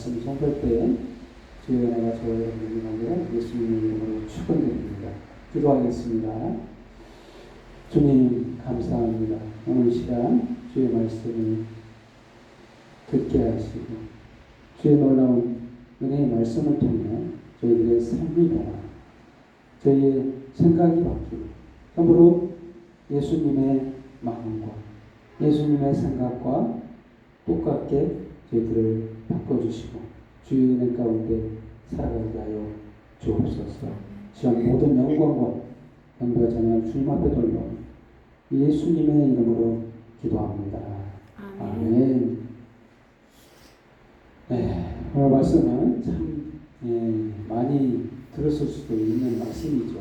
말씀 선포할 때 주여 내가 저와 여러분의 관계를 예수님의 이름으로 축원드립니다. 기도하겠습니다. 주님 감사합니다. 오늘 시간 주의 말씀을 듣게 하시고 주의 놀라운 은혜의 말씀을 통해 저희들의 삶이 변화, 저희의 생각이 바뀌고 참으로 예수님의 마음과 예수님의 생각과 똑같게 저희들을 바꿔주시고 주의 은혜 가운데 살아가게 하여 주옵소서. 시간 모든 영광과 경배와 찬양 주님 앞에 돌려 예수님의 이름으로 기도합니다. 아멘. 네, 오늘 말씀은 참 많이 들었을 수도 있는 말씀이죠.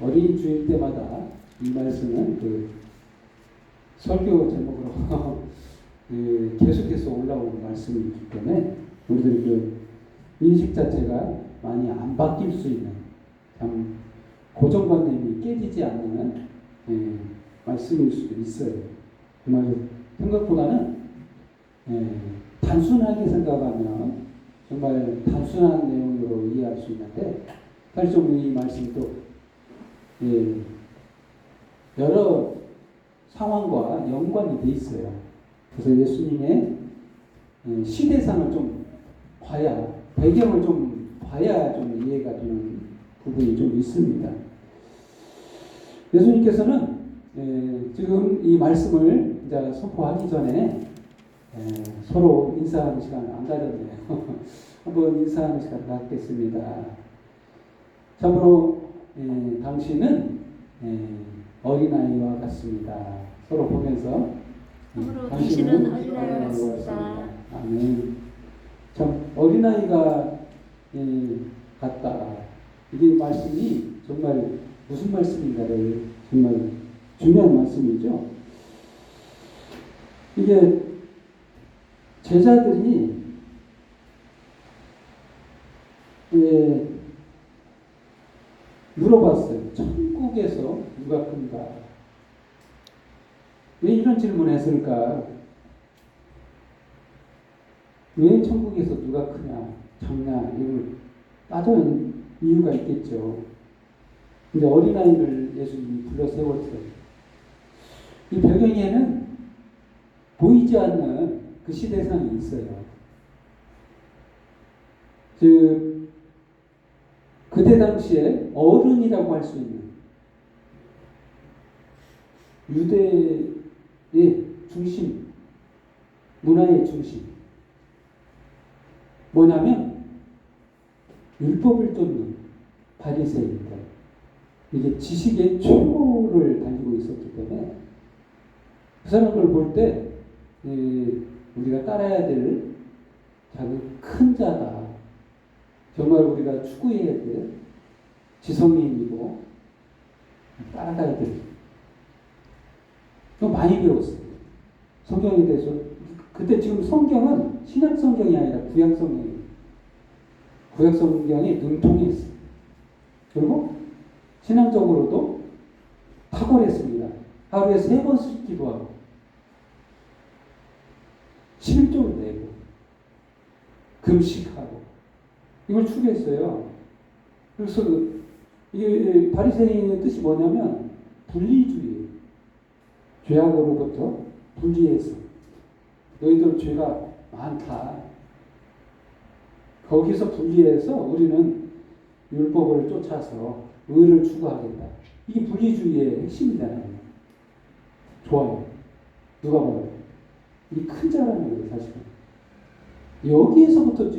어린 주일 때마다 이 말씀은 설교 제목으로 계속해서 올라오는 말씀이기 때문에 우리들이 인식 자체가 많이 안 바뀔 수 있는 참 고정관념이 깨지지 않는 말씀일 수도 있어요. 정말 생각보다는 단순하게 생각하면 정말 단순한 내용으로 이해할 수 있는데 사실 좀 이 말씀도 여러 상황과 연관이 돼 있어요. 그래서 예수님의 시대상을 좀 봐야, 배경을 좀 봐야 좀 이해가 되는 부분이 좀 있습니다. 예수님께서는 지금 이 말씀을 이제 선포하기 전에 서로 인사하는 시간을 안 가졌네요. 한번 인사하는 시간을 갖겠습니다. 참으로 당신은 어린아이와 같습니다. 서로 보면서 당신은 어린아이와 같습니다. 아멘. 참 어린아이가 같다. 이게 말씀이 정말 무슨 말씀인가를 정말 중요한 말씀이죠. 이게 제자들이 물어봤어요. 천국에서 누가 큰가? 왜 이런 질문을 했을까? 왜 천국에서 누가 크냐, 작냐, 이걸 따져는 이유가 있겠죠. 근데 어린아이를 예수님이 불러 세웠어요. 이 배경에는 보이지 않는 그 시대상이 있어요. 그때 당시에 어른이라고 할 수 있는 유대의 중심, 문화의 중심. 뭐냐면 율법을 쫓는 바리새인들. 이게 지식의 최고를 달리고 있었기 때문에 그 사람을 볼 때 우리가 따라야 될 자그 큰 자다. 정말 우리가 추구해야 될 지성인이고 따라가야 될. 좀 많이 배웠어요. 성경에 대해서. 그때 지금 성경은 신약 성경이 아니라 구약 성경이에요. 구약 성경이 능통했어요. 그리고 신앙적으로도 탁월했습니다. 하루에 3번씩 기도하고 11조를 내고 금식하고 이걸 추구했어요. 그래서 이게 바리새인의 뜻이 뭐냐면 분리주의. 죄악으로부터 분리해서 너희들 죄가 많다. 거기서 분리해서 우리는 율법을 쫓아서 의를 추구하겠다. 이게 분리주의의 핵심이잖아요. 좋아요. 누가 봐요? 이 큰 자라는 거예요, 사실은. 여기에서부터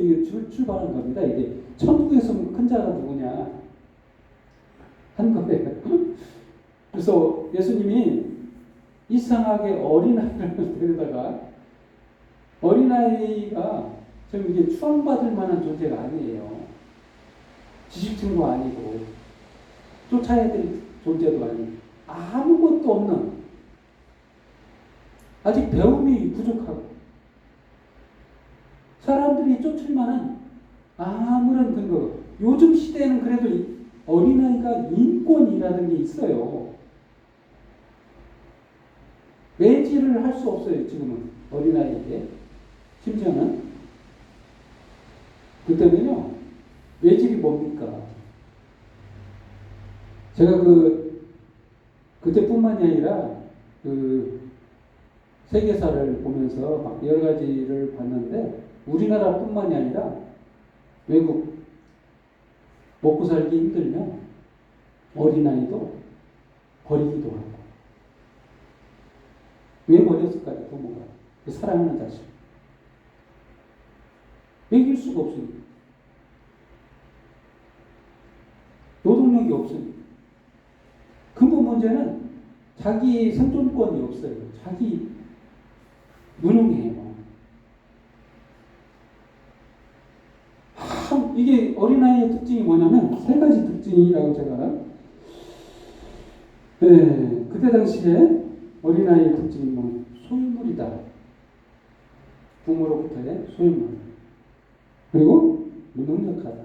출발한 겁니다. 이게 천국에서 큰 자가 누구냐 한 거예요. 그래서 예수님이 이상하게 어린아이를 데려다가 어린아이가 지금 이게 추앙받을 만한 존재가 아니에요. 지식층도 아니고 쫓아야 될 존재도 아니고 아무것도 없는 아직 배움이 부족하고 사람들이 쫓을 만한 아무런 근거. 요즘 시대에는 그래도 어린아이가 인권이라는 게 있어요. 매질을 할 수 없어요. 지금은 어린아이에게. 심지어는 모습이 뭡니까? 제가 그때뿐만이 아니라 세계사를 보면서 막 여러 가지를 봤는데 우리나라뿐만이 아니라 외국 먹고 살기 힘들면 어린아이도 버리기도 하고. 왜 버렸을까요? 부모가 사랑하는 자식 먹일 수가 없으니까, 노동력이 없으니까. 근본 문제는 자기 생존권이 없어요. 자기 무능해요. 이게 어린아이의 특징이 뭐냐면 세 가지 특징이라고 제가 그때 당시에 어린아이의 특징이 뭐 소유물이다. 부모로부터의 소유물. 그리고 무능력하다.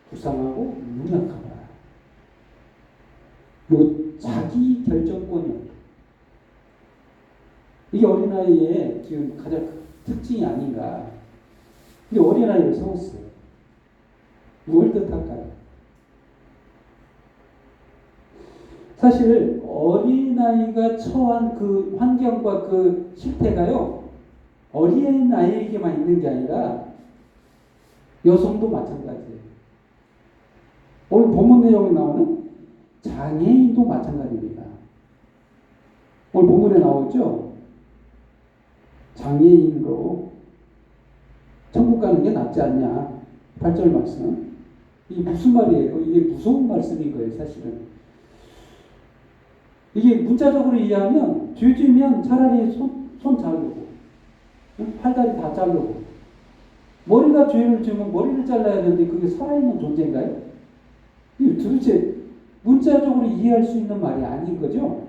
불쌍하고 무능력하다. 그리고 자기 결정권이 없다. 이게 어린아이의 지금 가장 특징이 아닌가. 근데 어린아이를 세웠어요. 뭘 뜻할까요? 사실 어린아이가 처한 그 환경과 그 실태가요, 어린아이에게만 있는 게 아니라 여성도 마찬가지예요. 오늘 본문 내용에 나오는 장애인도 마찬가지입니다. 오늘 본문에 나오죠? 장애인으로 천국 가는 게 낫지 않냐. 8절 말씀. 이게 무슨 말이에요? 이게 무서운 말씀인 거예요, 사실은. 이게 문자적으로 이해하면 뒤지면 차라리 손 자르고, 팔다리 다 자르고, 머리가 죄를 지으면 머리를 잘라야 되는데 그게 살아있는 존재인가요? 이게 도대체 문자적으로 이해할 수 있는 말이 아닌 거죠?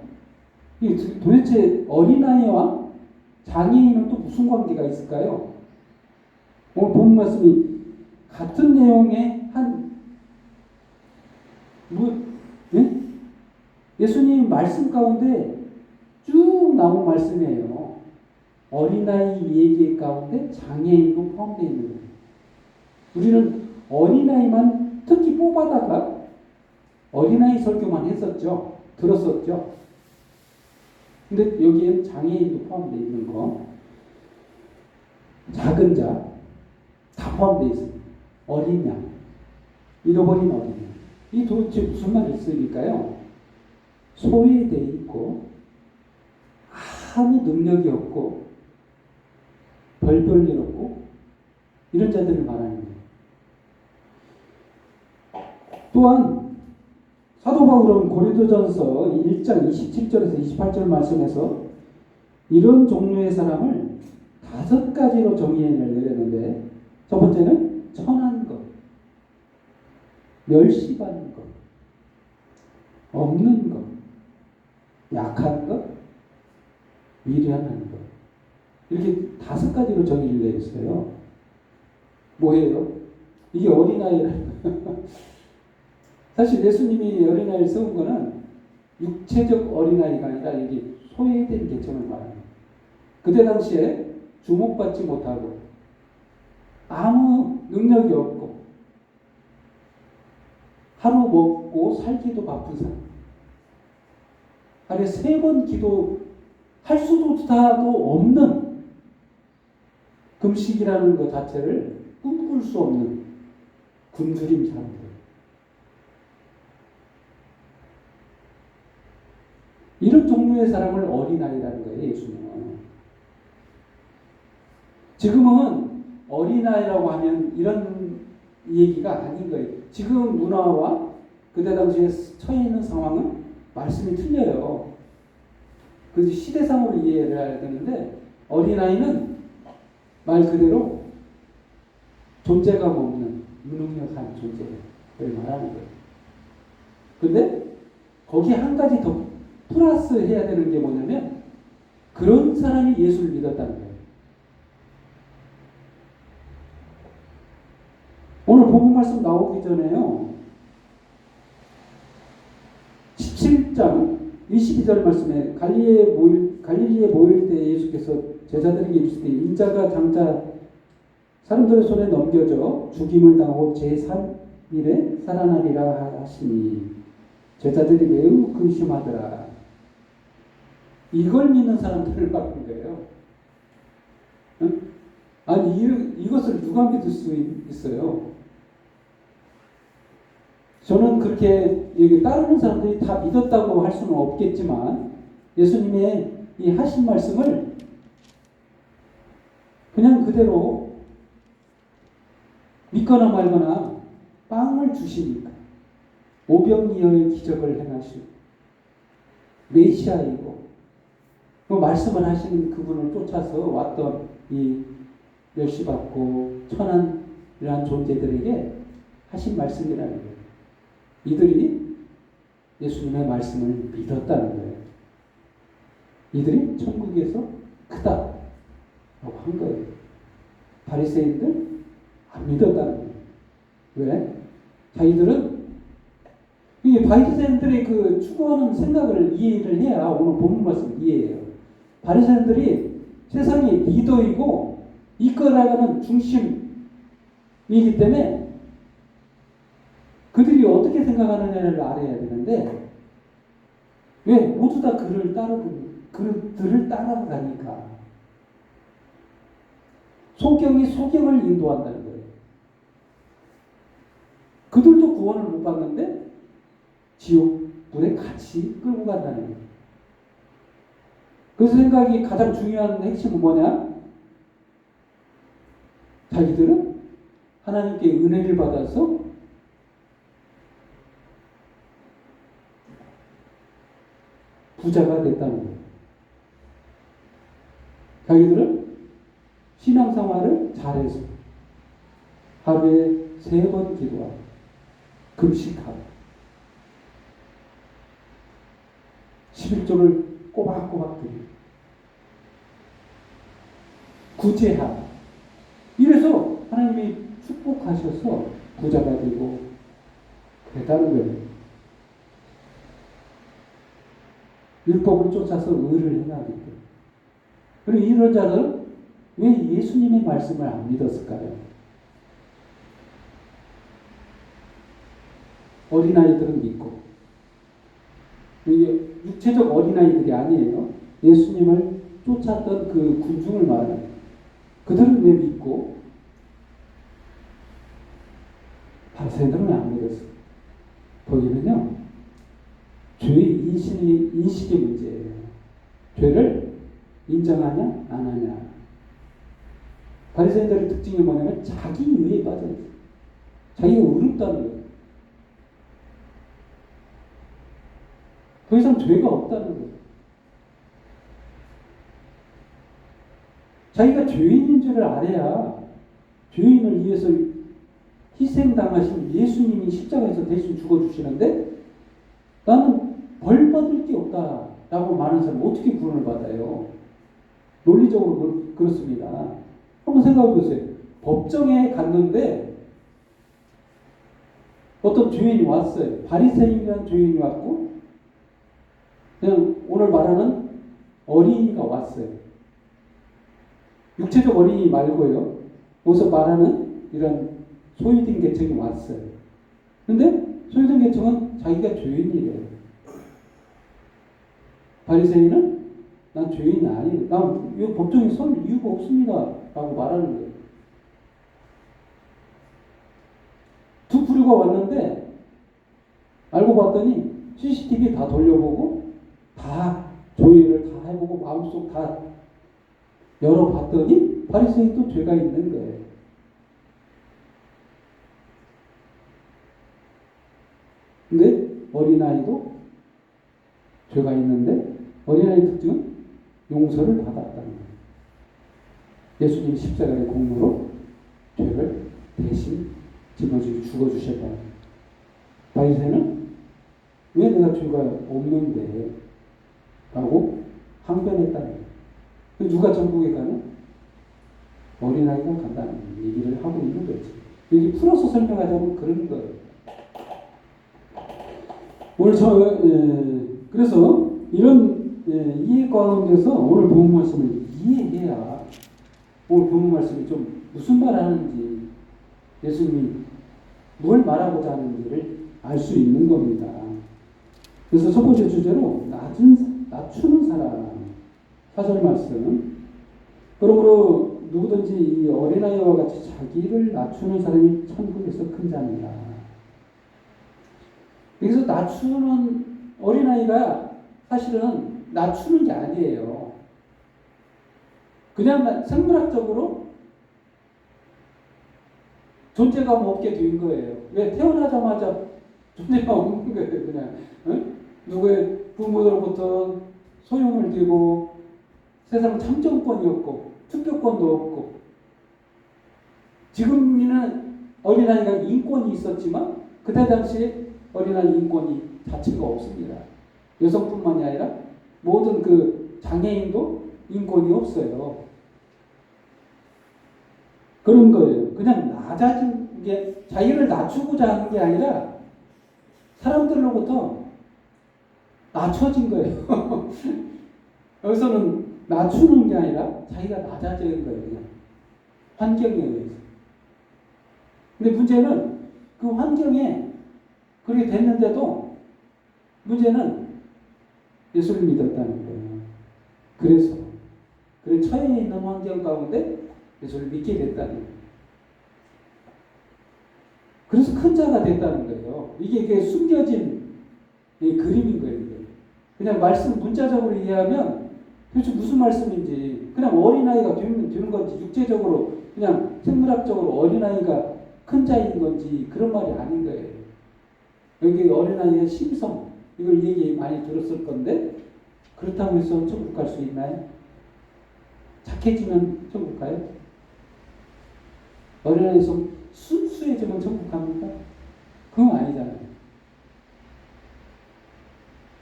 이게 도대체 어린아이와 장애인은 또 무슨 관계가 있을까요? 오늘 본 말씀이 같은 내용의 예? 예수님 말씀 가운데 쭉 나온 말씀이에요. 어린아이 얘기 가운데 장애인도 포함되어 있는 거예요. 우리는 어린아이만 특히 뽑아다가 어린아이 설교만 했었죠. 들었었죠. 근데 여기엔 장애인도 포함되어 있는 거. 작은 자, 다 포함되어 있습니다. 어린 양, 잃어버린 어린 양. 이 도대체 무슨 말이 있을까요? 소외되어 있고 아무 능력이 없고 별별 일 없고 이런 자들을 말하는 거예요. 또한 사도 바울은 고린도전서 1장 27절에서 28절 말씀에서 이런 종류의 사람을 5가지로 정의해 내렸는데, 첫 번째는 천한 것, 멸시받는 것, 없는 것, 약한 것, 미련한 것. 이렇게 5가지로 정의를 내렸어요. 뭐예요? 이게 어린아이라는 사실 예수님이 어린아이를 세운 거는 육체적 어린아이가 아니라 여기 소외된 계층을 말합니다. 그때 당시에 주목받지 못하고 아무 능력이 없고 하루 먹고 살기도 바쁜 사람, 하루에 3번 기도할 수도 다도 없는 금식이라는 것 자체를 꿈꿀 수 없는 굶주린 사람들. 이런 종류의 사람을 어린아이라는 거예요, 예수님은. 지금은 어린아이라고 하면 이런 얘기가 아닌 거예요. 지금 문화와 그때 당시에 처해 있는 상황은 말씀이 틀려요. 그래서 시대상으로 이해를 해야 되는데, 어린아이는 말 그대로 존재감 없는 무능력한 존재를 말하는 거예요. 근데 거기에 한 가지 더 플러스 해야 되는 게 뭐냐면, 그런 사람이 예수를 믿었다는 거예요. 오늘 본문 말씀 나오기 전에요, 17장 22절 말씀에 갈릴리에 모일 때 예수께서 제자들에게 이르시되 인자가 장차 사람들의 손에 넘겨져 죽임을 당하고 제3일에 살아나리라 하시니 제자들이 매우 근심하더라. 이걸 믿는 사람들을 바꾼 거예요. 응? 아니 이것을 누가 믿을 수 있어요? 저는 그렇게 따르는 사람들이 다 믿었다고 할 수는 없겠지만 예수님의 이 하신 말씀을 그냥 그대로 믿거나 말거나 빵을 주시니까 오병이어의 기적을 행하시고 메시아이고 그 말씀을 하시는 그분을 쫓아서 왔던 이 멸시받고 천한이라는 존재들에게 하신 말씀이라는 거예요. 이들이 예수님의 말씀을 믿었다는 거예요. 이들이 천국에서 크다라고 한 거예요. 바리새인들 안 믿었다는 거예요. 왜? 자기들은 이 바리새인들의 그 추구하는 생각을 이해를 해야 오늘 본문 말씀을 이해해요. 바리새인들이 세상의 리더이고 이끌어가는 중심이기 때문에 그들이 어떻게 생각하느냐를 알아야 되는데 왜? 모두 다 그들을 따라가니까 소경이 소경을 인도한다는 거예요. 그들도 구원을 못 받는데 지옥불에 같이 끌고 간다는 거예요. 그 생각이 가장 중요한 핵심은 뭐냐? 자기들은 하나님께 은혜를 받아서 부자가 됐다는 거예요. 자기들은 신앙생활을 잘해서 하루에 3번 기도하고 금식하고 11조를 꼬박꼬박 드리고 구제하고 이래서 하나님이 축복하셔서 부자가 되고 그랬다는 거예요. 율법을 쫓아서 의를 행하기 때문에. 그리고 이런 자는 왜 예수님의 말씀을 안 믿었을까요? 어린아이들은 믿고 이게 육체적 어린아이들이 아니에요. 예수님을 쫓았던 그 군중을 말하는 그들은 왜 믿고 바리새인들은 왜 안 믿었어요? 거기는요 죄의 인식의 문제예요. 죄를 인정하냐 안 하냐. 바리새인들의 특징이 뭐냐면 자기 의에 빠져있어요. 자기가 의롭다는 거예요. 더 이상 죄가 없다는 거예요. 자기가 죄인인 줄을 알아야 죄인을 위해서 희생당하신 예수님이 십자가에서 대신 죽어주시는데 나는 벌 받을 게 없다라고 많은 사람은 어떻게 구원을 받아요? 논리적으로 그렇습니다. 한번 생각해 보세요. 법정에 갔는데 어떤 죄인이 왔어요. 바리새인이라는 죄인이 왔고 그냥 오늘 말하는 어린이가 왔어요. 육체적 어린이 말고요. 여기서 말하는 이런 소유된 계층이 왔어요. 근데 소유된 계층은 자기가 죄인이래요. 바리새인은 난 죄인이 아니에요. 난 이 법정에 설 이유가 없습니다. 라고 말하는 거예요. 두 부류가 왔는데 알고 봤더니 CCTV 다 돌려보고 다 조회를 다 해보고 마음속 다 열어봤더니 바리새인도 죄가 있는 거예요. 근데 어린아이도 죄가 있는데 어린아이 특징은 용서를 받았다는 거예요. 예수님 십자가의 공로로 죄를 대신 짊어지고 죽어주셨다는 거예요. 바리새인은 왜 내가 죄가 없는데 라고 항변했다는 거예요. 누가 천국에 가는? 어린아이가 간다는 얘기를 하고 있는 거지. 여기 풀어서 설명하자면 그런 거예요. 오늘 그래서 이런 이해 가운데서 오늘 본문 말씀을 이해해야 오늘 본문 말씀이 좀 무슨 말 하는지, 예수님이 뭘 말하고자 하는지를 알 수 있는 겁니다. 그래서 첫 번째 주제로 낮추는 사람, 4절 말씀. 그러므로 누구든지 이 어린아이와 같이 자기를 낮추는 사람이 천국에서 큰 자니라. 여기서 낮추는 어린아이가 사실은 낮추는 게 아니에요. 그냥 생물학적으로 존재감 없게 된 거예요. 왜? 태어나자마자 존재감 없는 거예요. 그냥 누구의 부모로부터 소용을 띠고 세상 참정권이 없고 투표권도 없고, 지금은 어린아이가 인권이 있었지만 그때 당시에 어린아이 인권이 자체가 없습니다. 여성뿐만이 아니라 모든 그 장애인도 인권이 없어요. 그런 거예요. 그냥 낮아진 게, 자기를 낮추고자 하는 게 아니라 사람들로부터 낮춰진 거예요. 여기서는 낮추는 게 아니라 자기가 낮아진 거예요. 그냥 환경에 의해서. 근데 문제는 그 환경에 그렇게 됐는데도 문제는 예수를 믿었다는 거예요. 그래서 처해 있는 환경 가운데 예수를 믿게 됐다는 거예요. 그래서 큰 자가 됐다는 거예요. 이게 숨겨진 그림인 거예요. 이게. 그냥 말씀 문자적으로 이해하면 도대체 무슨 말씀인지, 그냥 어린아이가 되는 건지, 육체적으로 그냥 생물학적으로 어린아이가 큰 자인 건지 그런 말이 아닌 거예요. 여기 어린아이의 심성, 이걸 얘기 많이 들었을 건데, 그렇다고 해서 천국 갈 수 있나요? 착해지면 천국 가요? 어린아이 순수해지면 천국 갑니까? 그건 아니잖아요.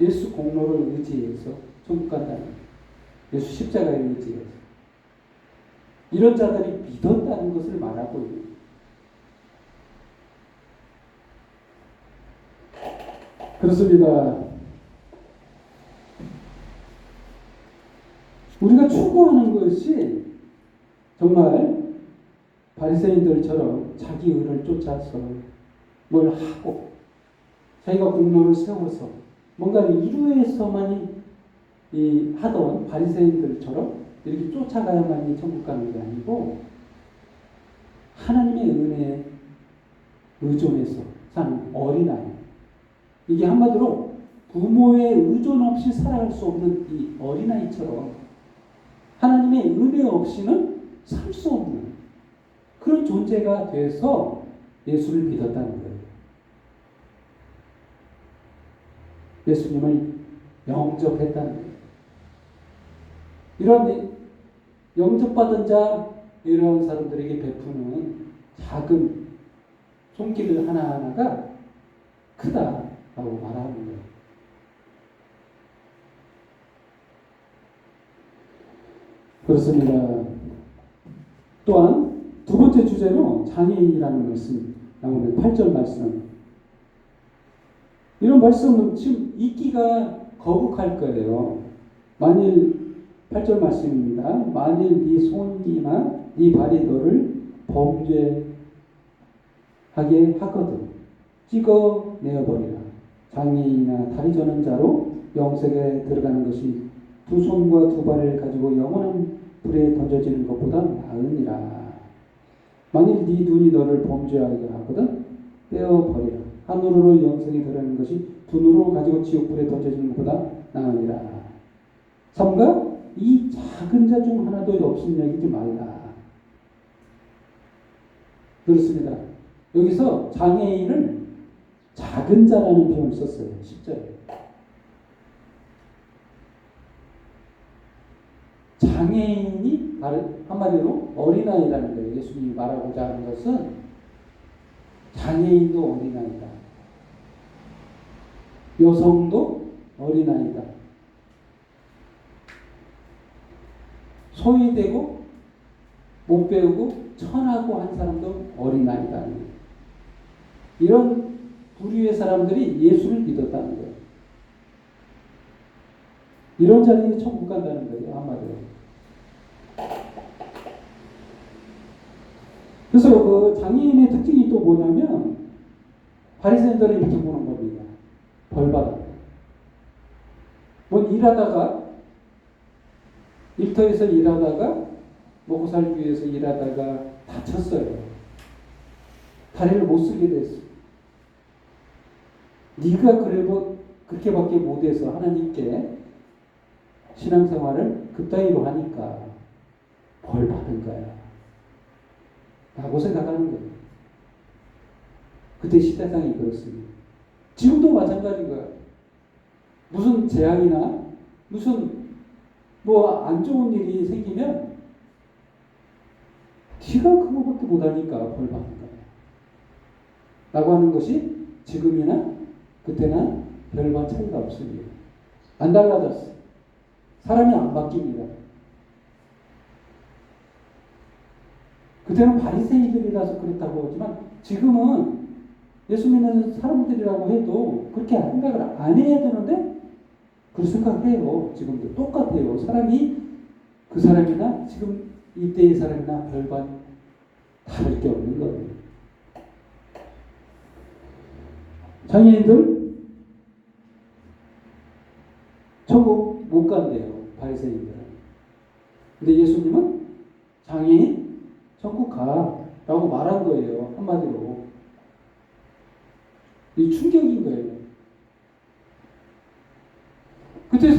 예수 공로를 의지해서 천국 간다는 거예요. 예수 십자가에 의지해서. 이런 자들이 믿었다는 것을 말하고 있는 거예요. 그렇습니다. 우리가 추구하는 것이 정말 바리새인들처럼 자기 의를 쫓아서 뭘 하고 자기가 공로를 세워서 뭔가를 이루어서만이 하던 바리새인들처럼 이렇게 쫓아가야만이 천국 가는 게 아니고, 하나님의 은혜에 의존해서 사는 어린아이, 이게 한마디로 부모의 의존 없이 살아갈 수 없는 이 어린아이처럼 하나님의 은혜 없이는 살 수 없는 그런 존재가 돼서 예수를 믿었다는 거예요. 예수님을 영접했다는 거예요. 이런 영접받은 자, 이런 사람들에게 베푸는 작은 손길 하나하나가 크다라고 말하는 거예요. 그렇습니다. 또한 두 번째 주제로 장애인이라는 말씀 나오는 8절 말씀. 이런 말씀은 지금 읽기가 거북할 거예요. 만일 8절 말씀입니다. 만일 네 손이나 네 발이 너를 범죄하게 하거든 찍어내어버리라. 장애인이나 다리 저는 자로 영생에 들어가는 것이 두 손과 두 발을 가지고 영원한 불에 던져지는 것보다 나으니라. 만일 네 눈이 너를 범죄하게 하거든 떼어버리라. 한 눈으로 영생에 들어가는 것이 두 눈으로 가지고 지옥불에 던져지는 것보다 나으니라. 3가 이 작은 자 중 하나도 없음여기지 말라. 그렇습니다. 여기서 장애인을 작은 자라는 표현을 썼어요. 10절에. 장애인이 한마디로 어린아이라는 거예요. 예수님이 말하고자 하는 것은 장애인도 어린아이다. 여성도 어린아이다. 소외되고 못 배우고 천하고 한 사람도 어린아이다. 이런 부류의 사람들이 예수를 믿었다는 거예요. 이런 자들이 천국 간다는 거예요. 한마디로. 그래서 그 장애인의 특징이 또 뭐냐면 바리새인들은 이렇게 보는 겁니다. 벌 받았다. 뭐 일하다가 일터에서 일하다가 먹고 살기 위해서 일하다가 다쳤어요. 다리를 못 쓰게 됐어. 네가 그래도 그렇게밖에 못해서 하나님께 신앙생활을 그따위로 하니까 벌 받은 거야 라고 생각하는 거예요. 그때 시대상이 그렇습니다. 지금도 마찬가지인 거야. 무슨 재앙이나 무슨 뭐 안 좋은 일이 생기면 네가 그거밖에 못하니까 벌 받는 거야 라고 하는 것이 지금이나 그때나 별반 차이가 없습니다. 안 달라졌어. 사람이 안 바뀝니다. 그때는 바리새인들이라서 그렇다고 하지만 지금은 예수 믿는 사람들이라고 해도 그렇게 생각을 안 해야 되는데 그렇게 생각해요. 지금도 똑같아요. 사람이 그 사람이나 지금 이때의 사람이나 별반 다를 게 없는 거예요. 장애인들 천국 못 간대요. 바리새인들은. 근데 예수님은 장애인 천국 가라고 말한 거예요. 한마디로. 이 충격인 거예요. 그때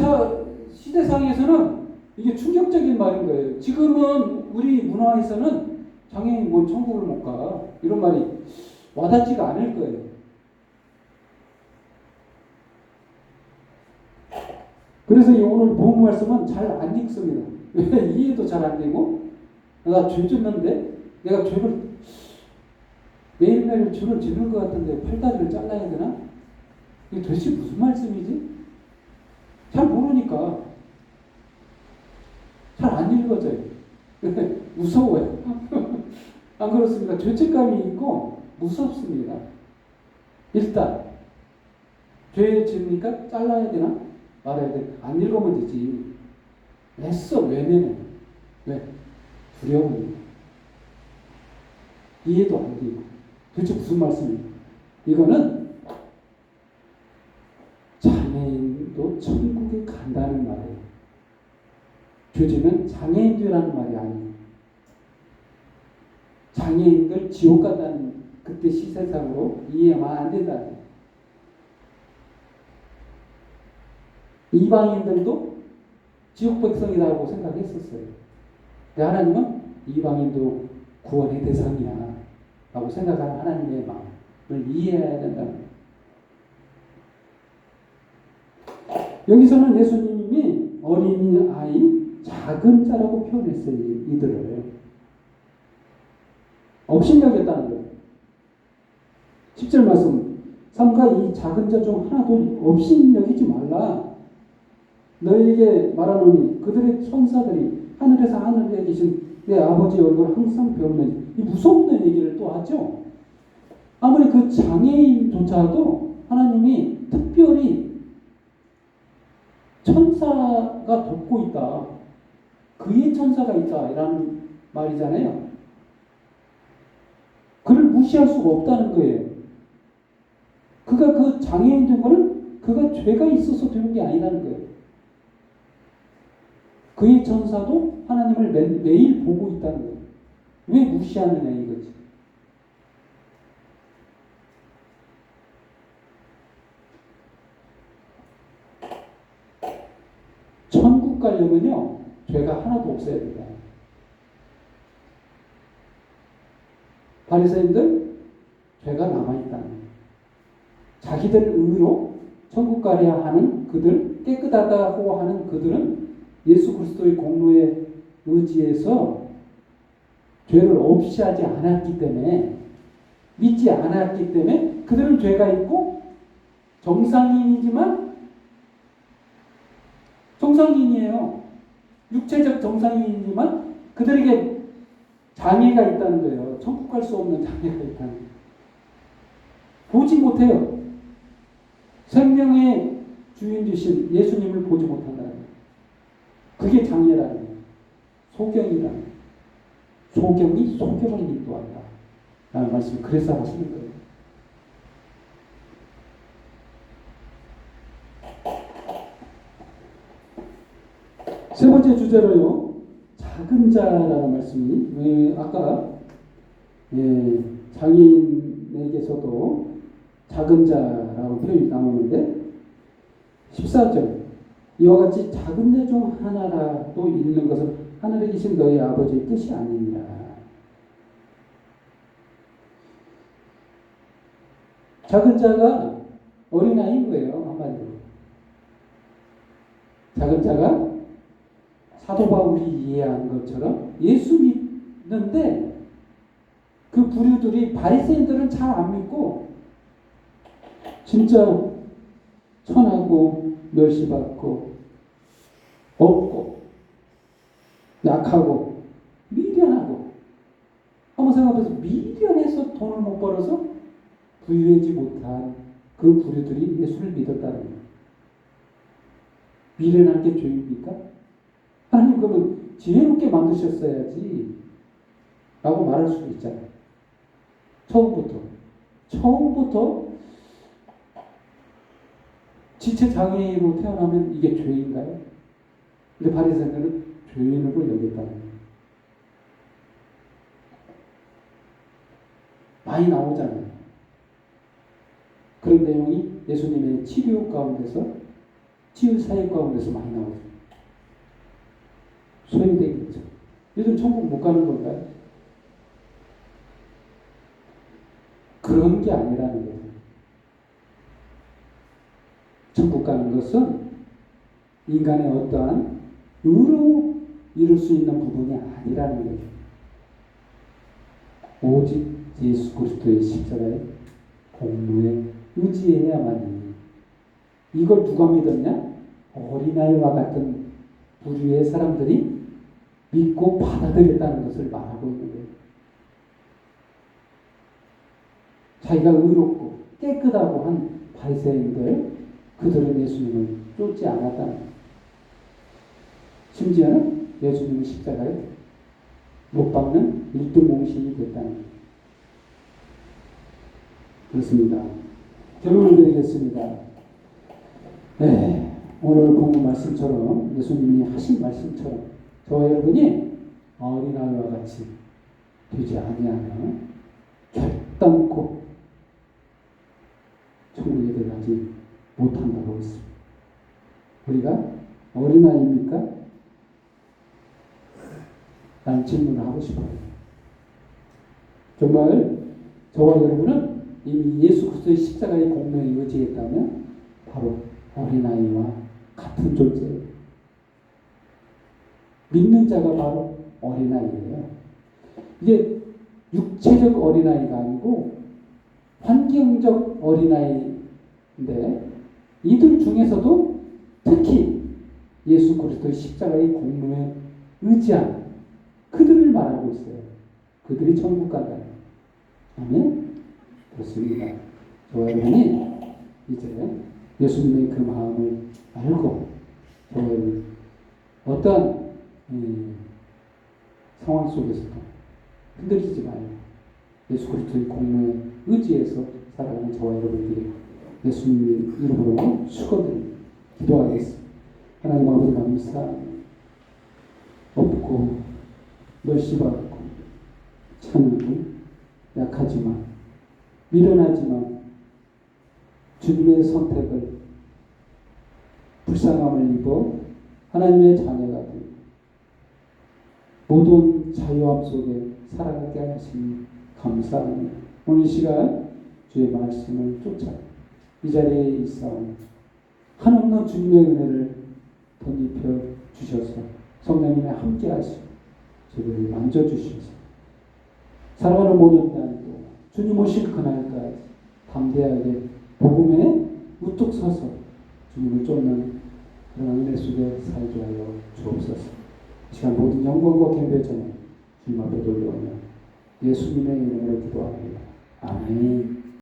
시대상에서는 이게 충격적인 말인 거예요. 지금은 우리 문화에서는 장애인 뭐 천국을 못 가. 이런 말이 와닿지가 않을 거예요. 그래서 오늘 본 말씀은 잘 안 읽습니다. 왜? 이해도 잘 안 되고, 나 죄 짓는데, 내가 죄를, 매일매일 죄를 짓는 것 같은데, 팔다리를 잘라야 되나? 이게 도대체 무슨 말씀이지? 잘 모르니까, 잘 안 읽어져요. 무서워요. 안 그렇습니까? 죄책감이 있고, 무섭습니다. 일단, 죄 짓으니까 잘라야 되나? 말해야 돼. 안 읽으면 되지. 애써 외면해. 왜? 두려움이야. 이해도 안 되고. 도대체 무슨 말씀이야? 이거는 장애인도 천국에 간다는 말이에요. 교주는 장애인들이라는 말이 아니에요. 장애인들 지옥 간다는 그때 시세상으로 이해하면 안 된다는 거예요. 이방인들도 지옥 백성이라고 생각했었어요. 근데 하나님은 이방인도 구원의 대상이야 라고 생각하는 하나님의 마음을 이해해야 된다는 거예요. 여기서는 예수님이 어린아이 작은 자라고 표현했어요. 이들을 업신여겼다는 거예요. 10절 말씀, 삼가 이 작은 자 중 하나도 업신여기지 말라. 너희에게 말하노니 그들의 천사들이 하늘에서 하늘에 계신 내 아버지 얼굴을 항상 배우는, 이 무섭는 얘기를 또 하죠. 아무리 그 장애인조차도 하나님이 특별히 천사가 돕고 있다, 그의 천사가 있다 이라는 말이잖아요. 그를 무시할 수가 없다는 거예요. 그가 그 장애인 된 거는 그가 죄가 있어서 되는 게 아니라는 거예요. 그의 천사도 하나님을 매일 보고 있다는 거예요. 왜 무시하느냐 이거지. 천국 가려면요, 죄가 하나도 없어야 된다. 바리새인들 죄가 남아있다는 거예요. 자기들 의로 천국 가려 하는 그들, 깨끗하다고 하는 그들은 예수 그리스도의 공로에 의지해서 죄를 없이 하지 않았기 때문에, 믿지 않았기 때문에 그들은 죄가 있고 정상인이지만, 정상인이에요. 육체적 정상인이지만 그들에게 장애가 있다는 거예요. 천국 갈 수 없는 장애가 있다는 거예요. 보지 못해요. 생명의 주인 되신 예수님을 보지 못한다는 거예요. 그게 장애라는 거예요. 소경이라는 거예요. 조경이 소경을 인도한다 라는 말씀을 그래서 하시는 거예요. 세 번째 주제로요, 작은 자라는 말씀이 아까 장애인에게서도 작은 자라고 표현이 나오는데 14절 이와 같이 작은 자 중 하나라도 있는 것은 하늘에 계신 너희 아버지의 뜻이 아니니라. 작은 자가 어린아이인 거예요. 한마디로. 작은 자가 사도 바울이 이해한 것처럼 예수 믿는데 그 부류들이 바리새인들은 잘 안 믿고 진짜 천하고 멸시받고 없고 약하고 미련하고 한번 생각해서 미련해서 돈을 못 벌어서 부유하지 못한 그 부류들이 예수를 믿었다는 거예요. 미련한 게 죄입니까? 하나님 그러면 지혜롭게 만드셨어야지 라고 말할 수도 있잖아요. 처음부터 지체 장애인으로 태어나면 이게 죄인가요? 근데 바리새인들은 죄인으로 여겼다는 거예요. 많이 나오잖아요. 그런 내용이 예수님의 치유 사역 가운데서 많이 나오죠. 소용되겠죠. 요즘 천국 못 가는 건가요? 그런 게 아니라는 거예요. 천국 가는 것은 인간의 어떠한 의로 이룰 수 있는 부분이 아니라는 거예요. 오직 예수 그리스도의 십자가의 공로에 의지해야만이. 이걸 누가 믿었냐? 어린아이와 같은 부류의 사람들이 믿고 받아들였다는 것을 말하고 있는 거예요. 자기가 의롭고 깨끗하고 한 바리새인들, 그들은 예수님을 쫓지 않았다는 거예요. 심지어는 예수님의 십자가에 못 박는 일등공신이 됐다는 거예요. 그렇습니다. 결론을 드리겠습니다. 오늘 본문 말씀처럼 예수님이 하신 말씀처럼 저와 여러분이 어린아이와 같이 되지 아니하면 결단코 천국에 들어가지 못한다고 했습니다. 우리가 어린아이입니까? 라는 질문을 하고 싶어요. 정말 저와 여러분은 이미 예수 그리스도의 십자가의 공로에 의지했다면 바로 어린아이와 같은 존재예요. 믿는 자가 바로 어린아이예요. 이게 육체적 어린아이가 아니고 환경적 어린아이인데 이들 중에서도 특히 예수 그리스도의 십자가의 공로에 의지한 그들을 말하고 있어요. 그들이 천국 간다. 아멘? 그렇습니다. 저와 여러분이 이제 예수님의 그 마음을 알고 저의 어떠한 상황 속에서도 흔들리지 말고 예수 그리스도의 공로에 의지해서 살아가는 저와 여러분들이 예수님의 이름으로 축원드립니다. 기도하겠습니다. 하나님 아버지 감사합니다. 없고 멸시받고 찬우고 약하지만 미련하지만 주님의 선택을 불쌍함을 입어 하나님의 자녀가 되고 모든 자유함 속에 살아가게 하시니 감사합니다. 오늘 시간 주의 말씀을 쫓아 이 자리에 있사오니 한없는 주님의 은혜를 덧입혀 주셔서 성령님의 함께 하시고 저를 만져주셔서 살아가는 모든 날도 주님 오실 그날까지 담대하게 복음에 우뚝 서서 주님을 쫓는 그런 은혜 속에 살게 하여 주옵소서. 이 시간 모든 영광과 경배 전에 주님 앞에 돌려오며 예수님의 이름으로 기도합니다. 아멘.